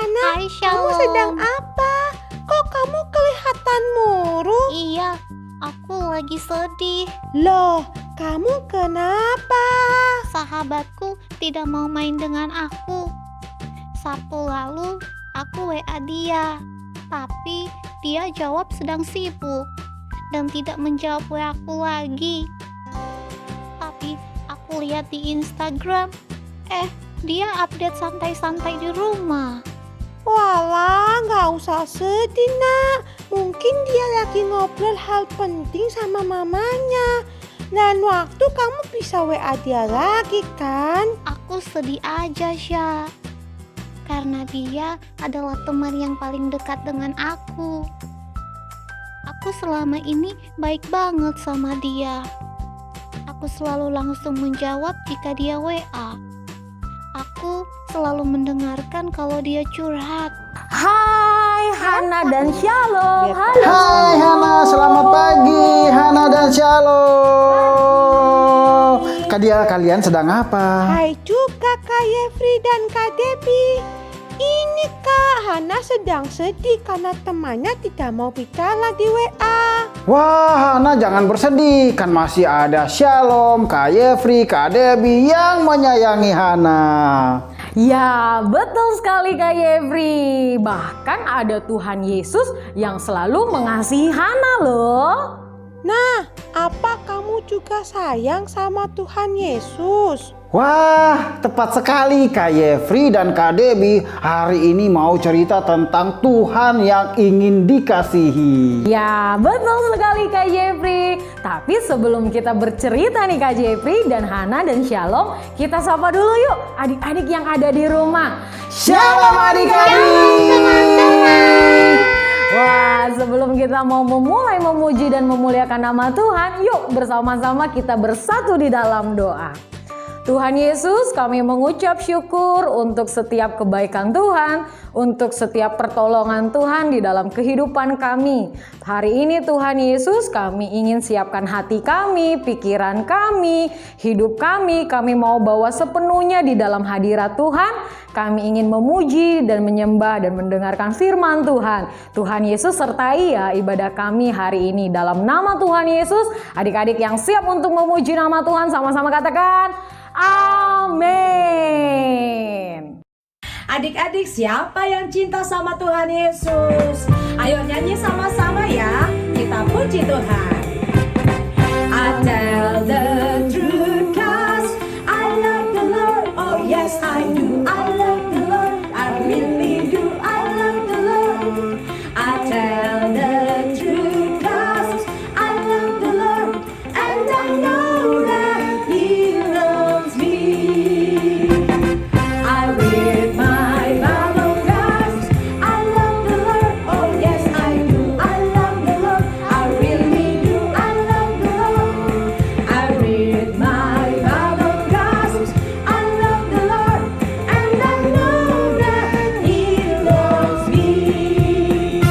Hana, Hai, kamu Shalom. sedang apa? Kok kamu kelihatan murung? Iya, aku lagi sedih. Loh, kamu kenapa? Sahabatku tidak mau main dengan aku. Sabtu lalu aku WA dia, tapi dia jawab sedang sibuk dan tidak menjawab WA aku lagi. Tapi aku lihat di Instagram, dia update santai-santai di rumah. Walah, nggak usah sedih, Nak. Mungkin dia lagi ngobrol hal penting sama mamanya. Dan waktu kamu bisa WA dia lagi kan? Aku sedih aja, Sya. Karena dia adalah teman yang paling dekat dengan aku. Aku selama ini baik banget sama dia. Aku selalu langsung menjawab jika dia WA. Aku selalu mendengarkan kalau dia curhat. Hai Hana dan Shalom. Halo. Hai Hana, selamat pagi Hana dan Shalom. Kalian sedang apa? Hai juga Kak Yefri dan Kak Debbie. Ini Kak, Hana sedang sedih karena temannya tidak mau bicara di WA. Wah Hana jangan bersedih, kan masih ada Shalom, Kak Yefri, Kak Debbie yang menyayangi Hana. Ya, betul sekali Kak Yevri. Bahkan ada Tuhan Yesus yang selalu mengasihi Hana loh. Nah, apa kamu juga sayang sama Tuhan Yesus? Wah, tepat sekali Kak Yefri dan Kak Debbie hari ini mau cerita tentang Tuhan yang ingin dikasihi. Ya, betul sekali Kak Yevri. Tapi sebelum kita bercerita nih Kak Yevri dan Hana dan Shalom, kita sapa dulu yuk adik-adik yang ada di rumah. Shalom adik-adik. Wah, sebelum kita mau memulai memuji dan memuliakan nama Tuhan, yuk bersama-sama kita bersatu di dalam doa. Tuhan Yesus, kami mengucap syukur untuk setiap kebaikan Tuhan, untuk setiap pertolongan Tuhan di dalam kehidupan kami. Hari ini Tuhan Yesus, kami ingin siapkan hati kami, pikiran kami, hidup kami mau bawa sepenuhnya di dalam hadirat Tuhan. Kami ingin memuji dan menyembah dan mendengarkan firman Tuhan. Tuhan Yesus sertai ya ibadah kami hari ini. Dalam nama Tuhan Yesus, adik-adik yang siap untuk memuji nama Tuhan sama-sama katakan amin. Adik-adik, siapa yang cinta sama Tuhan Yesus? Ayo nyanyi sama-sama ya. Kita puji Tuhan. I tell the truth 'cause I love the Lord. Oh yes I do. I love the Lord. I really do. I love the Lord. I tell the truth 'cause I love the Lord. And I know that He loves me. I read my Bible, guys. I love the Lord. Oh yes, I do. I love the Lord. I really do. I love the Lord. I read my Bible, guys. I love the Lord, and I know that He loves me.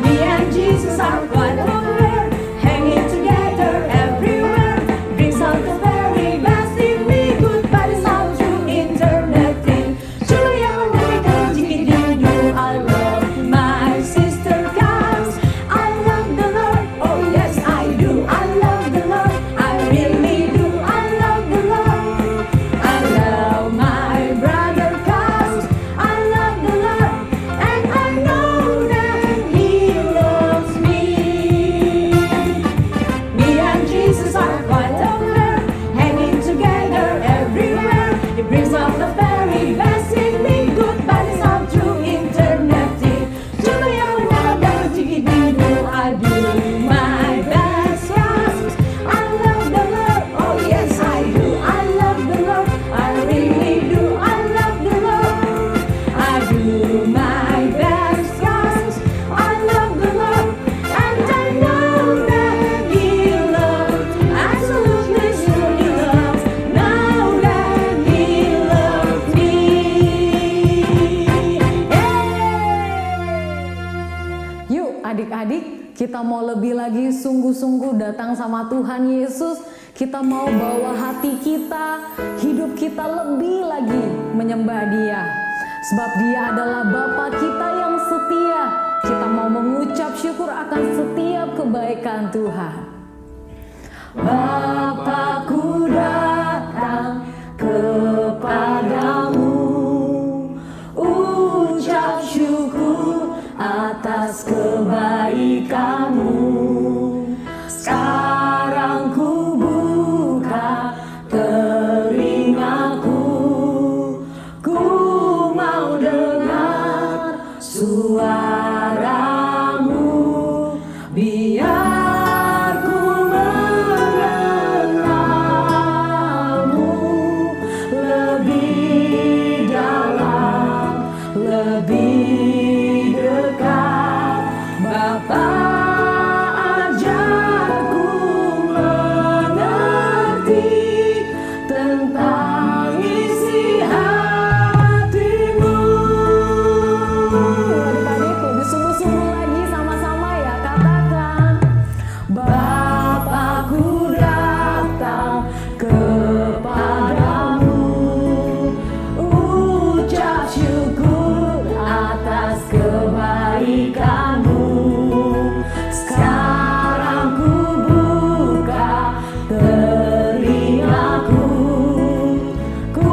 Me and Jesus are quite popular, hanging together everywhere. Brings out the very best in me. Goodbye is not through internet thing. Surely I will make a jiggy-doo-doo. I love my sister, guys. I love the Lord. Oh yes, I do. I love the Lord. I really do. I love the Lord. I love my brother, guys. I love the Lord, and I know that He loves me. Me and Jesus are quite over, hanging together everywhere. It brings out the very best in me. Goodbye is not through internet thing. Surely I will never get a jiggy-doo-doo. I do my best, yes. I love the Lord. Oh yes, I do. I love the Lord. I really do. I love the Lord. I do my best, yes. I love the Lord, and I know that He loves. Absolutely sure He loves. Now that He loves me. Yuk adik-adik, kita mau lebih lagi sungguh-sungguh datang sama Tuhan Yesus. Kita mau bawa hati kita, hidup kita lebih lagi menyembah Dia. Sebab Dia adalah Bapa kita yang setia. Kita mau mengucap syukur akan setiap kebaikan Tuhan. Bapakku datang kepadamu, ucap syukur atas kebaikanmu. Sekarang ku buka telingaku, ku mau dengar suaramu, biar ku mengenalmu lebih dalam, lebih dekat. Bapa, ajarku mengerti tentang isi hatimu. Adik-adikku, disungguh-sungguh lagi sama-sama ya, katakan. Bapakku datang kepadamu, ucap syukur atas kebaikanmu. Sekarang ku buka telingaku, ku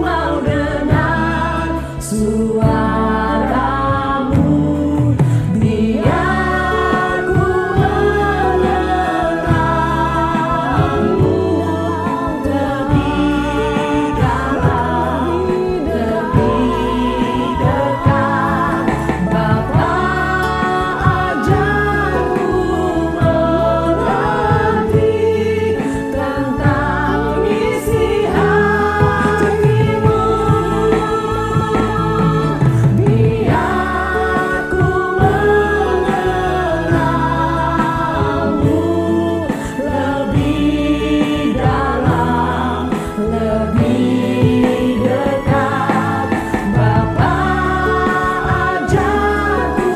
mau dengar suaramu, biar ku mengenalmu lebih dalam, lebih dekat. Bapa, ajarku mengerti tentang isi hatimu, biar ku mengenalmu lebih dalam, lebih dekat. Bapa, ajarku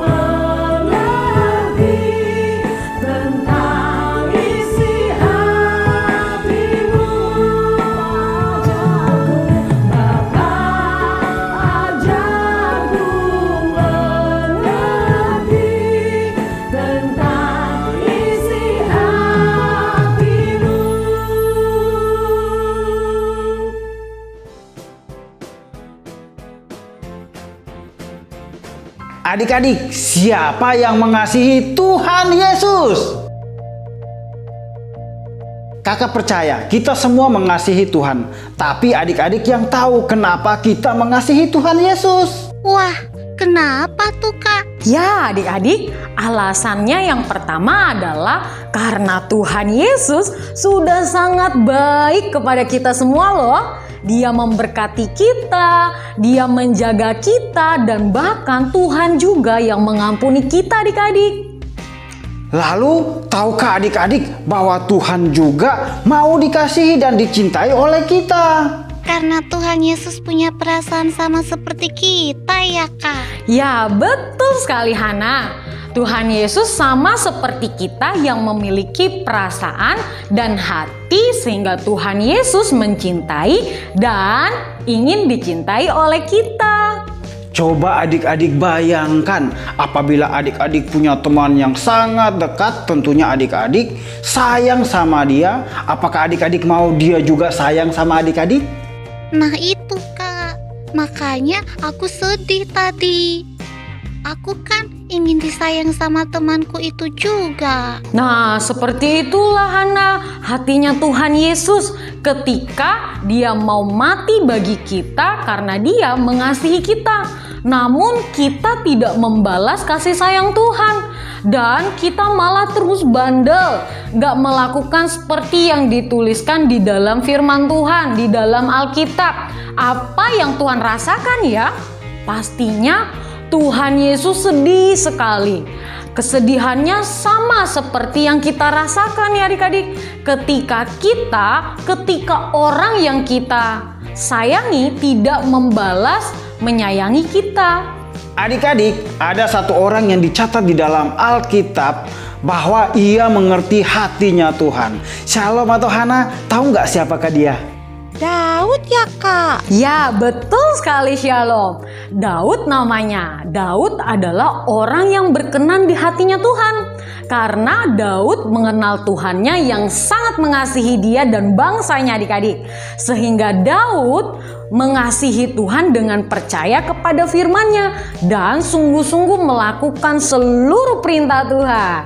mengerti tentang isi hatimu. Bapa, ajarku mengerti tentang isi hatimu. Adik-adik, siapa yang mengasihi Tuhan Yesus? Kakak percaya kita semua mengasihi Tuhan. Tapi adik-adik yang tahu kenapa kita mengasihi Tuhan Yesus? Wah, kenapa tuh Kak? Ya adik-adik, alasannya yang pertama adalah karena Tuhan Yesus sudah sangat baik kepada kita semua loh. Dia memberkati kita, Dia menjaga kita, dan bahkan Tuhan juga yang mengampuni kita adik-adik. Lalu, tahukah adik-adik bahwa Tuhan juga mau dikasihi dan dicintai oleh kita? Karena Tuhan Yesus punya perasaan sama seperti kita ya Kak. Ya betul sekali Hana. Tuhan Yesus sama seperti kita yang memiliki perasaan dan hati sehingga Tuhan Yesus mencintai dan ingin dicintai oleh kita. Coba adik-adik bayangkan apabila adik-adik punya teman yang sangat dekat, tentunya adik-adik sayang sama dia. Apakah adik-adik mau dia juga sayang sama adik-adik? Nah itu Kak, makanya aku sedih tadi. Aku kan ingin disayang sama temanku itu juga. Nah, seperti itulah Hana, hatinya Tuhan Yesus ketika Dia mau mati bagi kita karena Dia mengasihi kita. Namun kita tidak membalas kasih sayang Tuhan dan kita malah terus bandel, gak melakukan seperti yang dituliskan di dalam firman Tuhan, di dalam Alkitab. Apa yang Tuhan rasakan ya? Pastinya Tuhan Yesus sedih sekali. Kesedihannya sama seperti yang kita rasakan ya adik-adik. Ketika orang yang kita sayangi tidak membalas menyayangi kita. Adik-adik, ada satu orang yang dicatat di dalam Alkitab bahwa ia mengerti hatinya Tuhan. Shalom atau Hana, tahu nggak siapakah dia? Daud ya Kak? Ya, betul sekali Shalom. Daud namanya. Daud adalah orang yang berkenan di hatinya Tuhan. Karena Daud mengenal Tuhannya yang sangat mengasihi dia dan bangsanya adik-adik. Sehingga Daud mengasihi Tuhan dengan percaya kepada firman-Nya dan sungguh-sungguh melakukan seluruh perintah Tuhan.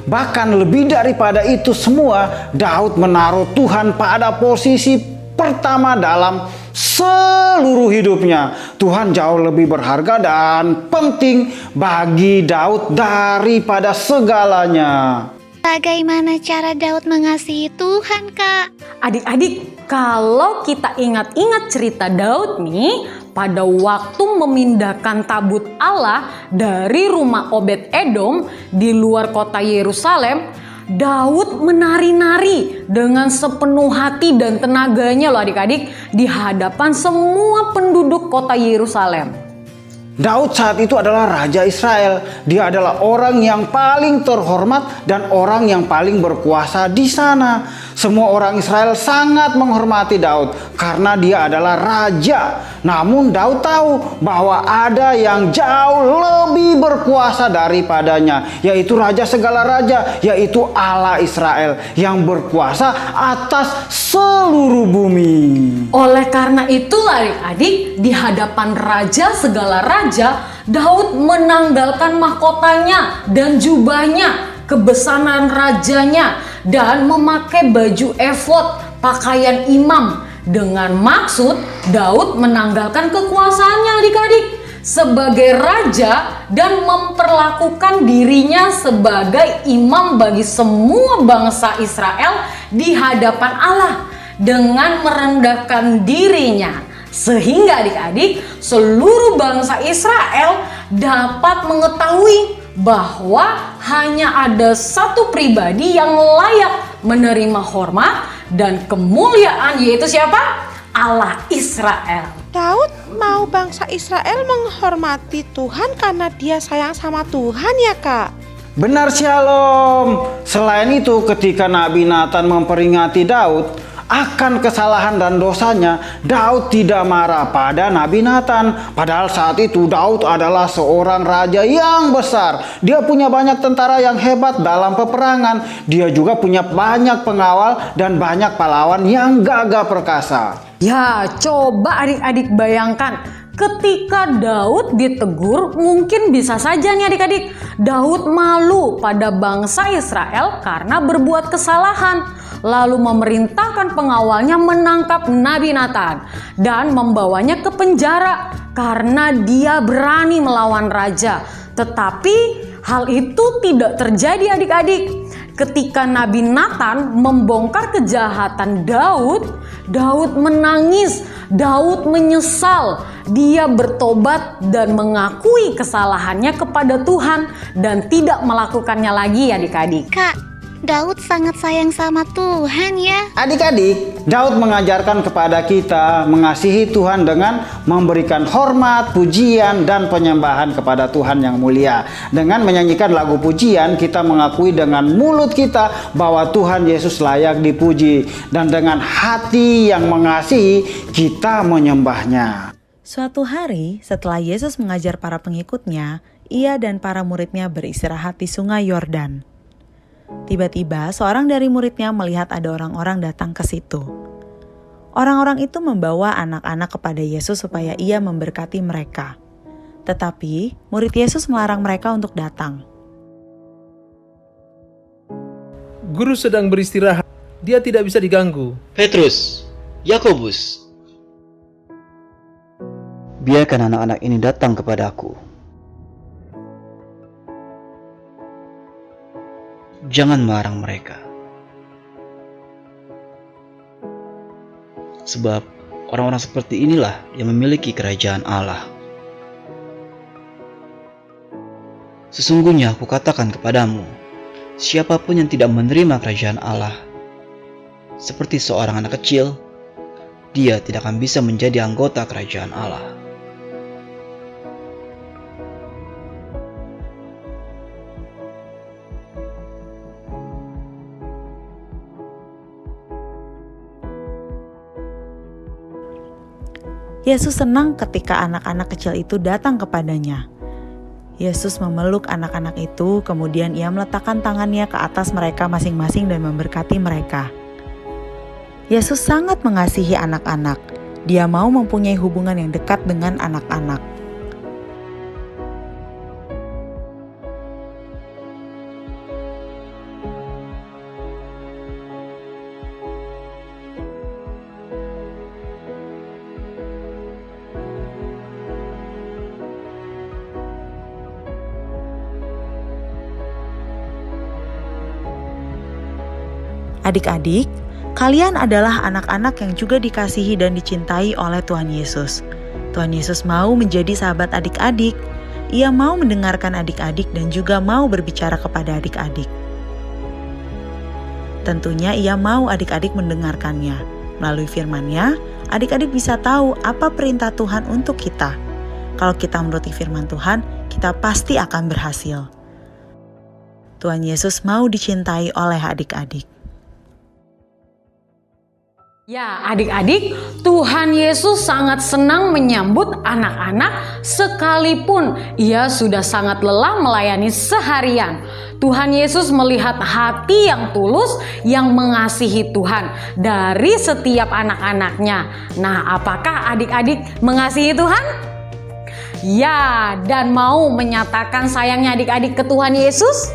Bahkan lebih daripada itu semua, Daud menaruh Tuhan pada posisi pertama dalam seluruh hidupnya. Tuhan jauh lebih berharga dan penting bagi Daud daripada segalanya. Bagaimana cara Daud mengasihi Tuhan, Kak? Adik-adik, kalau kita ingat-ingat cerita Daud nih, pada waktu memindahkan tabut Allah dari rumah Obed Edom di luar kota Yerusalem, Daud menari-nari dengan sepenuh hati dan tenaganya loh adik-adik di hadapan semua penduduk kota Yerusalem. Daud saat itu adalah Raja Israel. Dia adalah orang yang paling terhormat dan orang yang paling berkuasa di sana. Semua orang Israel sangat menghormati Daud karena dia adalah raja. Namun Daud tahu bahwa ada yang jauh lebih berkuasa daripadanya, yaitu Raja segala raja, yaitu Allah Israel yang berkuasa atas seluruh bumi. Oleh karena itulah adik-adik, di hadapan Raja segala raja, Daud menanggalkan mahkotanya dan jubahnya, kebesaran rajanya, dan memakai baju efod, pakaian imam, dengan maksud Daud menanggalkan kekuasaannya adik-adik sebagai raja dan memperlakukan dirinya sebagai imam bagi semua bangsa Israel di hadapan Allah dengan merendahkan dirinya, sehingga adik-adik seluruh bangsa Israel dapat mengetahui bahwa hanya ada satu pribadi yang layak menerima hormat dan kemuliaan, yaitu siapa? Allah Israel. Daud mau bangsa Israel menghormati Tuhan karena dia sayang sama Tuhan ya Kak? Benar Shalom. Selain itu, ketika Nabi Nathan memperingati Daud akan kesalahan dan dosanya, Daud tidak marah pada Nabi Nathan. Padahal saat itu Daud adalah seorang raja yang besar. Dia punya banyak tentara yang hebat dalam peperangan. Dia juga punya banyak pengawal dan banyak pahlawan yang gagah perkasa. Ya, coba adik-adik bayangkan, ketika Daud ditegur, mungkin bisa saja nih adik-adik, Daud malu pada bangsa Israel karena berbuat kesalahan, lalu memerintahkan pengawalnya menangkap Nabi Nathan dan membawanya ke penjara karena dia berani melawan raja. Tetapi hal itu tidak terjadi adik-adik. Ketika Nabi Nathan membongkar kejahatan Daud, Daud menangis, Daud menyesal, dia bertobat dan mengakui kesalahannya kepada Tuhan dan tidak melakukannya lagi adik-adik. Kak, Daud sangat sayang sama Tuhan ya. Adik-adik, Daud mengajarkan kepada kita mengasihi Tuhan dengan memberikan hormat, pujian, dan penyembahan kepada Tuhan yang mulia. Dengan menyanyikan lagu pujian, kita mengakui dengan mulut kita bahwa Tuhan Yesus layak dipuji. Dan dengan hati yang mengasihi, kita menyembahnya. Suatu hari, setelah Yesus mengajar para pengikutnya, ia dan para muridnya beristirahat di sungai Yordan. Tiba-tiba seorang dari muridnya melihat ada orang-orang datang ke situ. Orang-orang itu membawa anak-anak kepada Yesus supaya ia memberkati mereka. Tetapi murid Yesus melarang mereka untuk datang. Guru sedang beristirahat, dia tidak bisa diganggu. Petrus, Yakobus, biarkan anak-anak ini datang kepadaku. Jangan melarang mereka. Sebab orang-orang seperti inilah yang memiliki kerajaan Allah. Sesungguhnya aku katakan kepadamu, siapapun yang tidak menerima kerajaan Allah, seperti seorang anak kecil, dia tidak akan bisa menjadi anggota kerajaan Allah. Yesus senang ketika anak-anak kecil itu datang kepadanya. Yesus memeluk anak-anak itu, kemudian ia meletakkan tangannya ke atas mereka masing-masing dan memberkati mereka. Yesus sangat mengasihi anak-anak. Dia mau mempunyai hubungan yang dekat dengan anak-anak. Adik-adik, kalian adalah anak-anak yang juga dikasihi dan dicintai oleh Tuhan Yesus. Tuhan Yesus mau menjadi sahabat adik-adik. Ia mau mendengarkan adik-adik dan juga mau berbicara kepada adik-adik. Tentunya ia mau adik-adik mendengarkannya. Melalui firman-Nya, adik-adik bisa tahu apa perintah Tuhan untuk kita. Kalau kita menuruti firman Tuhan, kita pasti akan berhasil. Tuhan Yesus mau dicintai oleh adik-adik. Ya, adik-adik, Tuhan Yesus sangat senang menyambut anak-anak sekalipun ia sudah sangat lelah melayani seharian. Tuhan Yesus melihat hati yang tulus yang mengasihi Tuhan dari setiap anak-anaknya. Nah, apakah adik-adik mengasihi Tuhan? Ya, dan mau menyatakan sayangnya adik-adik ke Tuhan Yesus?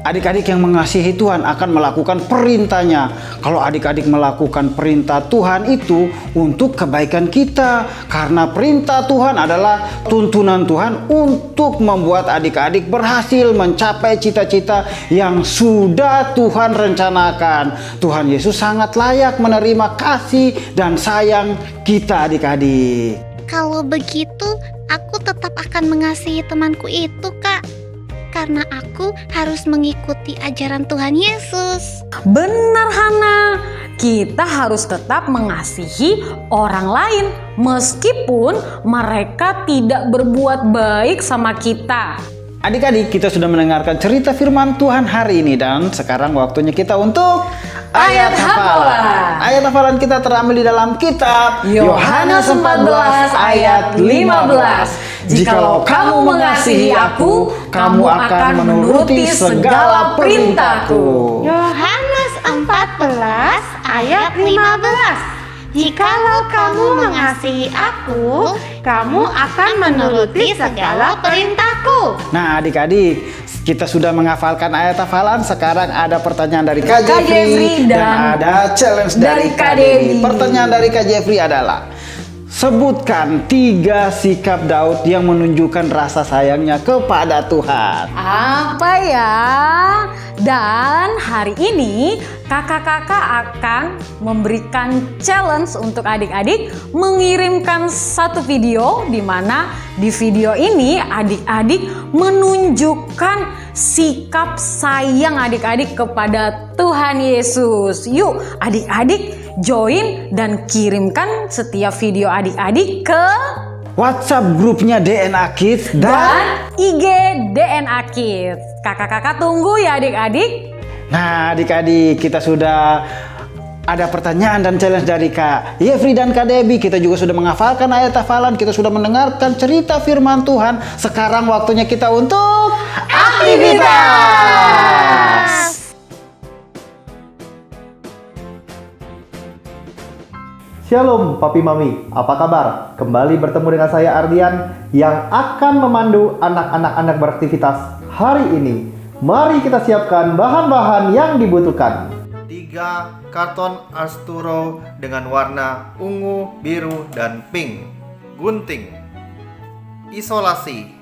Adik-adik yang mengasihi Tuhan akan melakukan perintahnya. Kalau adik-adik melakukan perintah Tuhan itu untuk kebaikan kita. Karena perintah Tuhan adalah tuntunan Tuhan untuk membuat adik-adik berhasil mencapai cita-cita yang sudah Tuhan rencanakan. Tuhan Yesus sangat layak menerima kasih dan sayang kita adik-adik. Kalau begitu, aku tetap akan mengasihi temanku itu, Kak. Karena aku harus mengikuti ajaran Tuhan Yesus. Benar, Hana. Kita harus tetap mengasihi orang lain meskipun mereka tidak berbuat baik sama kita. Adik-adik, kita sudah mendengarkan cerita firman Tuhan hari ini dan sekarang waktunya kita untuk ayat hafalan. Ayat hafalan kita terambil di dalam kitab Yohanes 14 ayat 15. Jikalau kamu mengasihi aku, kamu akan menuruti segala perintahku. Yohanes 14 ayat 15. Jikalau kamu mengasihi aku, kamu akan menuruti segala perintahku. Nah, adik-adik, kita sudah menghafalkan ayat hafalan. Sekarang ada pertanyaan dari Kak Jeffrey dan ada challenge dari Kak Debbie. Pertanyaan dari Kak Jeffrey adalah, sebutkan 3 sikap Daud yang menunjukkan rasa sayangnya kepada Tuhan. Apa ya? Dan hari ini kakak-kakak akan memberikan challenge untuk adik-adik mengirimkan satu video di mana di video ini adik-adik menunjukkan sikap sayang adik-adik kepada Tuhan Yesus. Yuk adik-adik join dan kirimkan setiap video adik-adik ke WhatsApp grupnya DNA Kids dan IG DNA Kids. Kakak-kakak tunggu ya adik-adik. Nah, adik-adik, kita sudah ada pertanyaan dan challenge dari Kak Jeffrey dan Kak Debbie. Kita juga sudah menghafalkan ayat hafalan, kita sudah mendengarkan cerita firman Tuhan. Sekarang waktunya kita untuk aktivitas. Shalom Papi Mami, apa kabar? Kembali bertemu dengan saya Ardian yang akan memandu anak-anak beraktivitas hari ini. Mari kita siapkan bahan-bahan yang dibutuhkan. 3 karton Arturo dengan warna ungu, biru, dan pink. Gunting, isolasi,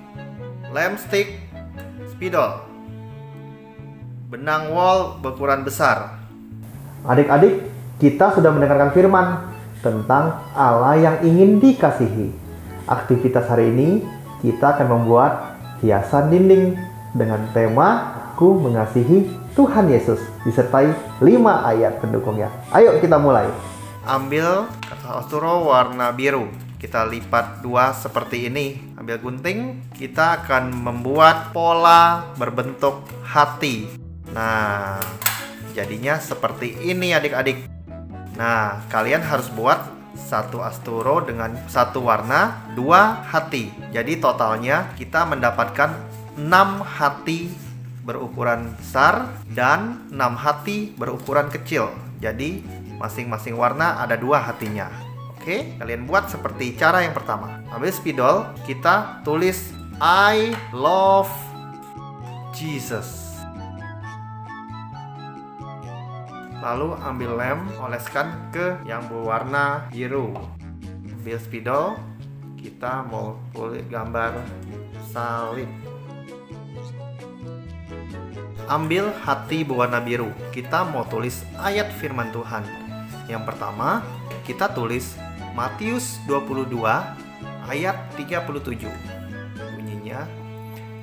lem stick, spidol, benang wol berukuran besar. Adik-adik, kita sudah mendengarkan firman tentang Allah yang ingin dikasihi. Aktivitas hari ini kita akan membuat hiasan dinding dengan tema Ku Mengasihi Tuhan Yesus disertai 5 ayat pendukungnya. Ayo kita mulai. Ambil kertas Arturo warna biru, kita lipat 2 seperti ini. Ambil gunting, kita akan membuat pola berbentuk hati. Nah, jadinya seperti ini adik-adik. Nah, kalian harus buat satu asturo dengan satu warna, 2 hati. Jadi totalnya kita mendapatkan 6 hati berukuran besar dan 6 hati berukuran kecil. Jadi masing-masing warna ada 2 hatinya. Oke, kalian buat seperti cara yang pertama. Ambil spidol, kita tulis I love Jesus. Lalu ambil lem, oleskan ke yang berwarna biru. Ambil spidol, kita mau tulis gambar salib. Ambil hati berwarna biru, kita mau tulis ayat firman Tuhan. Yang pertama, kita tulis Matius 22 ayat 37. Bunyinya,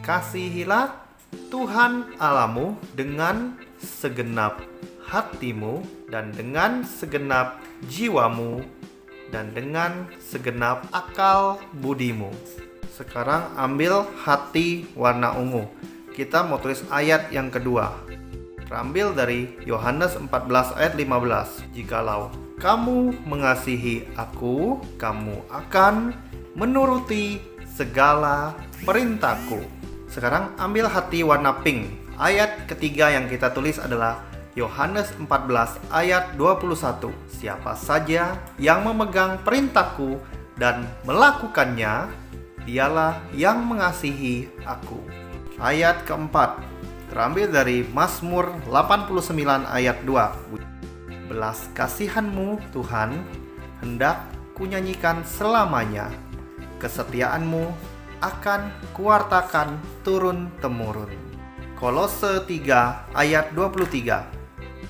kasihilah Tuhan Allahmu dengan segenap hatimu dan dengan segenap jiwamu dan dengan segenap akal budimu. Sekarang ambil hati warna ungu. Kita mau tulis ayat yang kedua. Terambil dari Yohanes 14 ayat 15. Jikalau kamu mengasihi aku, kamu akan menuruti segala perintahku. Sekarang ambil hati warna pink. Ayat ketiga yang kita tulis adalah Yohanes 14 ayat 21. Siapa saja yang memegang perintahku dan melakukannya, dialah yang mengasihi aku. Ayat keempat terambil dari Mazmur 89 ayat 2. Belas kasihanmu Tuhan hendak kunyanyikan selamanya. Kesetiaanmu akan kuwartakan turun-temurun. Kolose 3 ayat 23.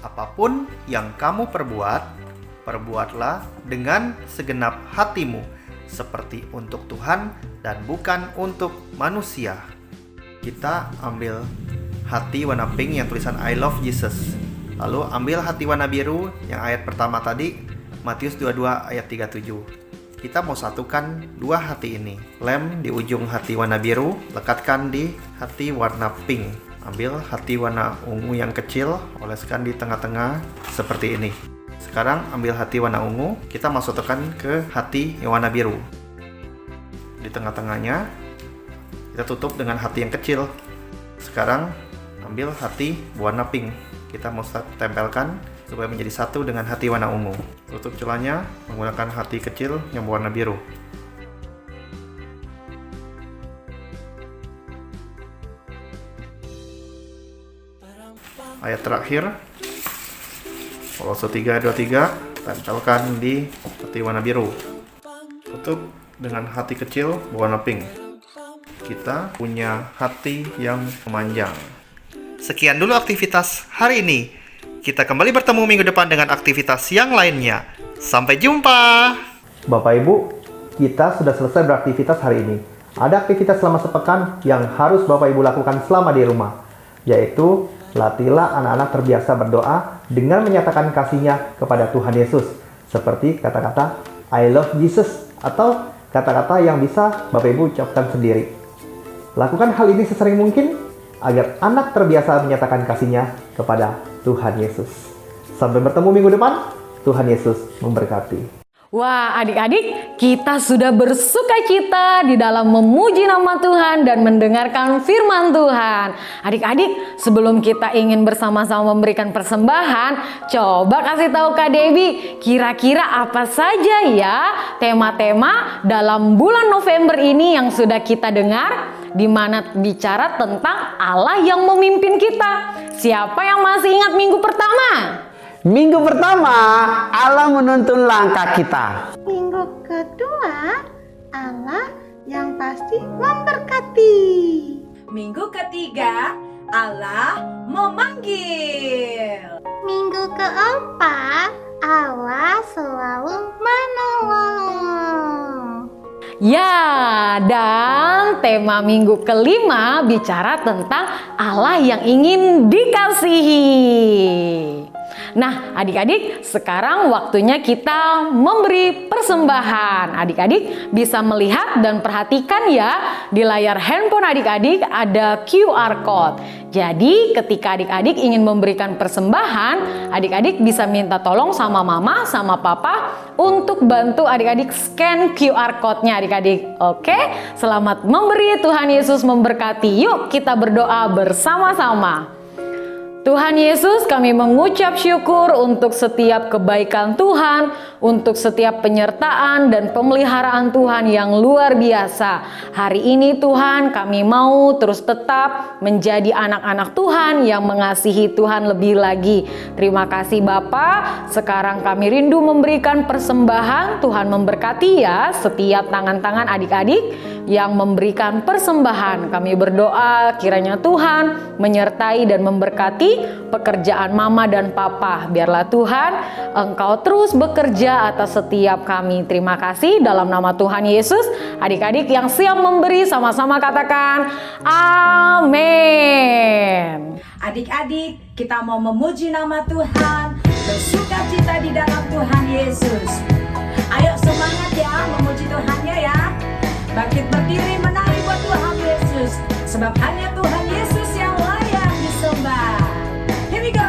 Apapun yang kamu perbuat, perbuatlah dengan segenap hatimu, seperti untuk Tuhan dan bukan untuk manusia. Kita ambil hati warna pink yang tulisan I love Jesus. Lalu ambil hati warna biru yang ayat pertama tadi, Matius 22 ayat 37. Kita mau satukan 2 hati ini. Lem di ujung hati warna biru, lekatkan di hati warna pink. Ambil hati warna ungu yang kecil, oleskan di tengah-tengah seperti ini. Sekarang ambil hati warna ungu, kita masukkan ke hati yang warna biru. Di tengah-tengahnya, kita tutup dengan hati yang kecil. Sekarang ambil hati warna pink, kita mau tempelkan supaya menjadi satu dengan hati warna ungu. Tutup celahnya menggunakan hati kecil yang berwarna biru. Ayat terakhir, Kolose 3:23, tempelkan di hati warna biru. Tutup dengan hati kecil berwarna pink. Kita punya hati yang memanjang. Sekian dulu aktivitas hari ini. Kita kembali bertemu minggu depan dengan aktivitas yang lainnya. Sampai jumpa. Bapak Ibu, kita sudah selesai beraktivitas hari ini. Ada aktivitas selama sepekan yang harus Bapak Ibu lakukan selama di rumah, yaitu latihlah anak-anak terbiasa berdoa dengan menyatakan kasihnya kepada Tuhan Yesus, seperti kata-kata I love Jesus atau kata-kata yang bisa Bapak Ibu ucapkan sendiri. Lakukan hal ini sesering mungkin agar anak terbiasa menyatakan kasihnya kepada Tuhan Yesus. Sampai bertemu minggu depan. Tuhan Yesus memberkati. Wah, adik-adik, kita sudah bersukacita di dalam memuji nama Tuhan dan mendengarkan firman Tuhan. Adik-adik, sebelum kita ingin bersama-sama memberikan persembahan, coba kasih tahu Kak Debbie, kira-kira apa saja ya tema-tema dalam bulan November ini yang sudah kita dengar, di mana bicara tentang Allah yang memimpin kita. Siapa yang masih ingat minggu pertama? Minggu pertama, Allah menuntun langkah kita. Minggu kedua, Allah yang pasti memberkati. Minggu ketiga, Allah memanggil. Minggu keempat, Allah selalu menolong. Ya, dan tema minggu kelima bicara tentang Allah yang ingin dikasihi. Nah, adik-adik, sekarang waktunya kita memberi persembahan. Adik-adik bisa melihat dan perhatikan ya, di layar handphone adik-adik ada QR Code. Jadi ketika adik-adik ingin memberikan persembahan, adik-adik bisa minta tolong sama mama, sama papa untuk bantu adik-adik scan QR Code-nya adik-adik. Oke, selamat memberi, Tuhan Yesus memberkati. Yuk kita berdoa bersama-sama. Tuhan Yesus, kami mengucap syukur untuk setiap kebaikan Tuhan, untuk setiap penyertaan dan pemeliharaan Tuhan yang luar biasa. Hari ini Tuhan, kami mau terus tetap menjadi anak-anak Tuhan yang mengasihi Tuhan lebih lagi. Terima kasih Bapa. Sekarang kami rindu memberikan persembahan. Tuhan memberkati ya setiap tangan-tangan adik-adik yang memberikan persembahan. Kami berdoa kiranya Tuhan menyertai dan memberkati pekerjaan mama dan papa. Biarlah Tuhan Engkau terus bekerja atas setiap kami. Terima kasih dalam nama Tuhan Yesus. Adik-adik yang siap memberi sama-sama katakan amin. Adik-adik, kita mau memuji nama Tuhan, bersuka cita di dalam Tuhan Yesus. Ayo semangat ya, memuji Tuhannya ya. Bangkit berdiri menari buat Tuhan Yesus, sebab hanya Tuhan Yesus yang layak disembah. Here we go.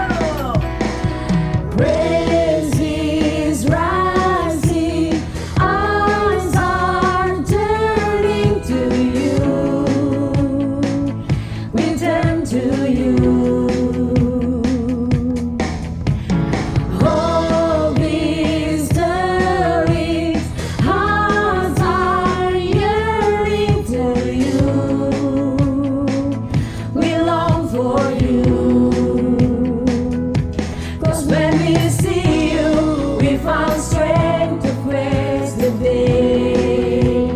Praise is rising, eyes are turning to you. We turn to you. Hope is stirring, hearts are yearning to you. We long for you. 'Cause when we see you, we found strength to face the day.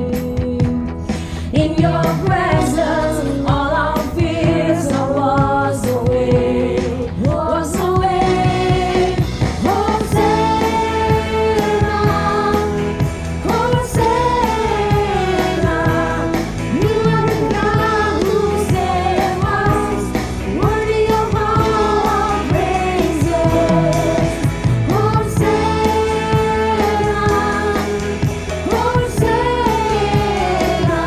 In your presence, all our fears are washed away. Washed away. Hosanna, Hosanna. You are the God who saved us, worthy of all our praises. Hosanna, Hosanna.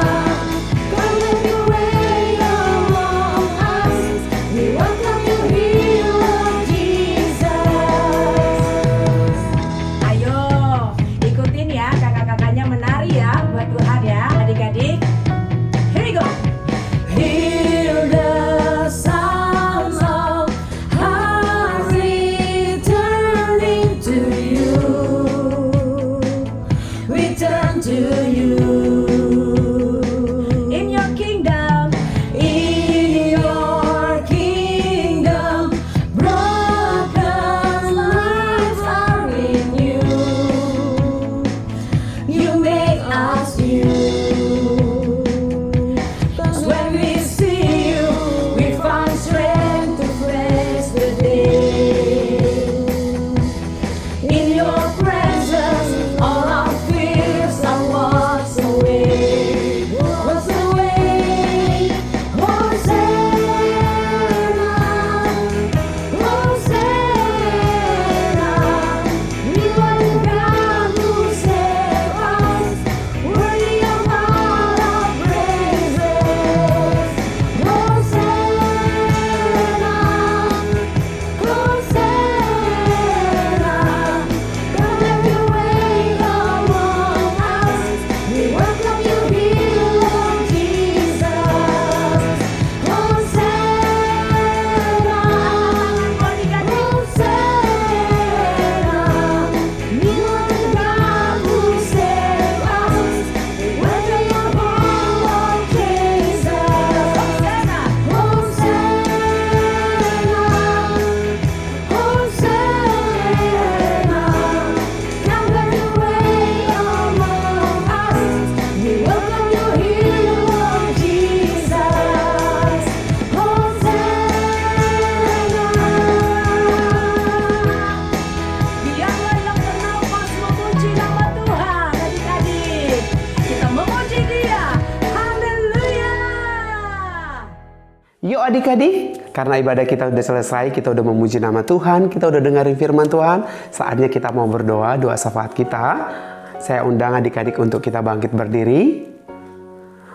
Come and you reign among us. We welcome you here, Lord Jesus. Ayo, ikutin ya kakak-kakaknya menari ya buat Tuhan ya adik-adik. Here we go. Hear the sounds of hearts returning to you. We turn to you. In your kingdom, broken lives are renewed. You make us new. 'Cause when we see you, we find strength to face the day. In your presence, all our fears are washed away. Washed away. Hosanna, Hosanna. You are the God who saved us, worthy of all our praises. Hosanna, Hosanna. Come and you reign among us. We welcome you here, Lord Jesus. Hosanna, Hosanna. You are the God who saved us. We welcome you here, Lord Jesus. Hosanna, Hosanna. Come and you reign among us. We welcome you here, Lord Jesus. Hosanna. Biarlah yang bernafas memuji nama Tuhan, adik-adik. Kita memuji Dia. Haleluya. Yuk adik-adik, Karena ibadah kita udah selesai, kita udah memuji nama Tuhan, kita udah dengerin firman Tuhan. Saatnya kita mau berdoa, doa syafaat kita. Saya undang adik-adik untuk kita bangkit berdiri.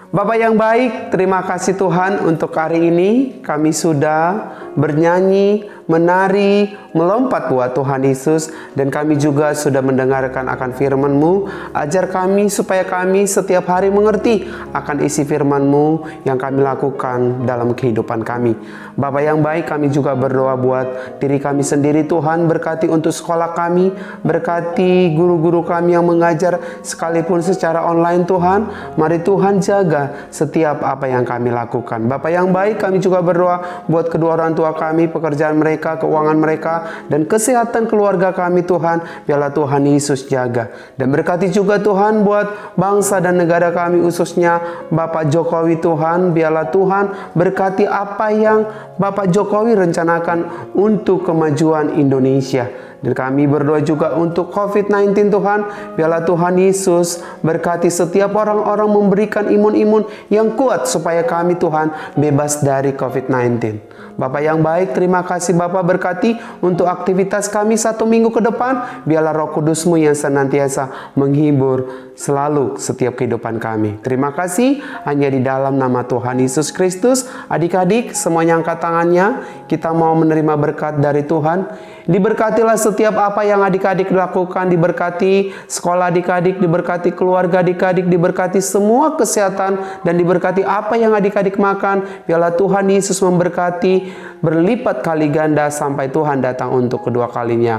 Bapak yang baik, terima kasih Tuhan untuk hari ini kami sudah bernyanyi, menari, melompat buat Tuhan Yesus, dan kami juga sudah mendengarkan akan firman-Mu. Ajar kami supaya kami setiap hari mengerti akan isi firman-Mu yang kami lakukan dalam kehidupan kami. Bapak yang baik, kami juga berdoa buat diri kami sendiri Tuhan, berkati untuk sekolah kami, berkati guru-guru kami yang mengajar sekalipun secara online Tuhan. Mari Tuhan jaga setiap apa yang kami lakukan. Bapak yang baik, kami juga berdoa buat kedua orang tua kami, pekerjaan mereka, keuangan mereka, dan kesehatan keluarga kami Tuhan. Biarlah Tuhan Yesus jaga. Dan berkati juga Tuhan buat bangsa dan negara kami, khususnya Bapak Jokowi Tuhan. Biarlah Tuhan berkati apa yang Bapak Jokowi rencanakan untuk kemajuan Indonesia. Dan kami berdoa juga untuk COVID-19 Tuhan. Biarlah Tuhan Yesus berkati setiap orang-orang, memberikan imun-imun yang kuat supaya kami Tuhan bebas dari COVID-19. Bapak yang baik, terima kasih Bapak berkati untuk aktivitas kami 1 minggu ke depan. Biarlah Roh Kudus-Mu yang senantiasa menghibur selalu setiap kehidupan kami. Terima kasih hanya di dalam nama Tuhan Yesus Kristus. Adik-adik semuanya angkat tangannya. Kita mau menerima berkat dari Tuhan. Diberkatilah setiap apa yang adik-adik lakukan, diberkati sekolah adik-adik, diberkati keluarga adik-adik, diberkati semua kesehatan, dan diberkati apa yang adik-adik makan. Biarlah Tuhan Yesus memberkati berlipat kali ganda sampai Tuhan datang untuk kedua kalinya.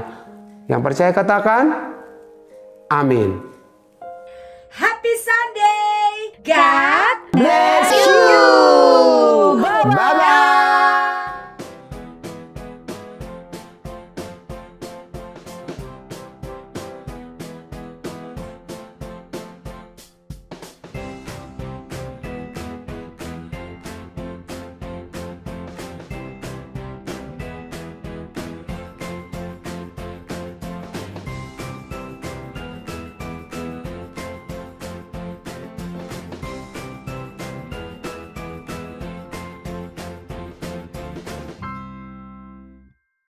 Yang percaya katakan, amin. Happy Sunday! God bless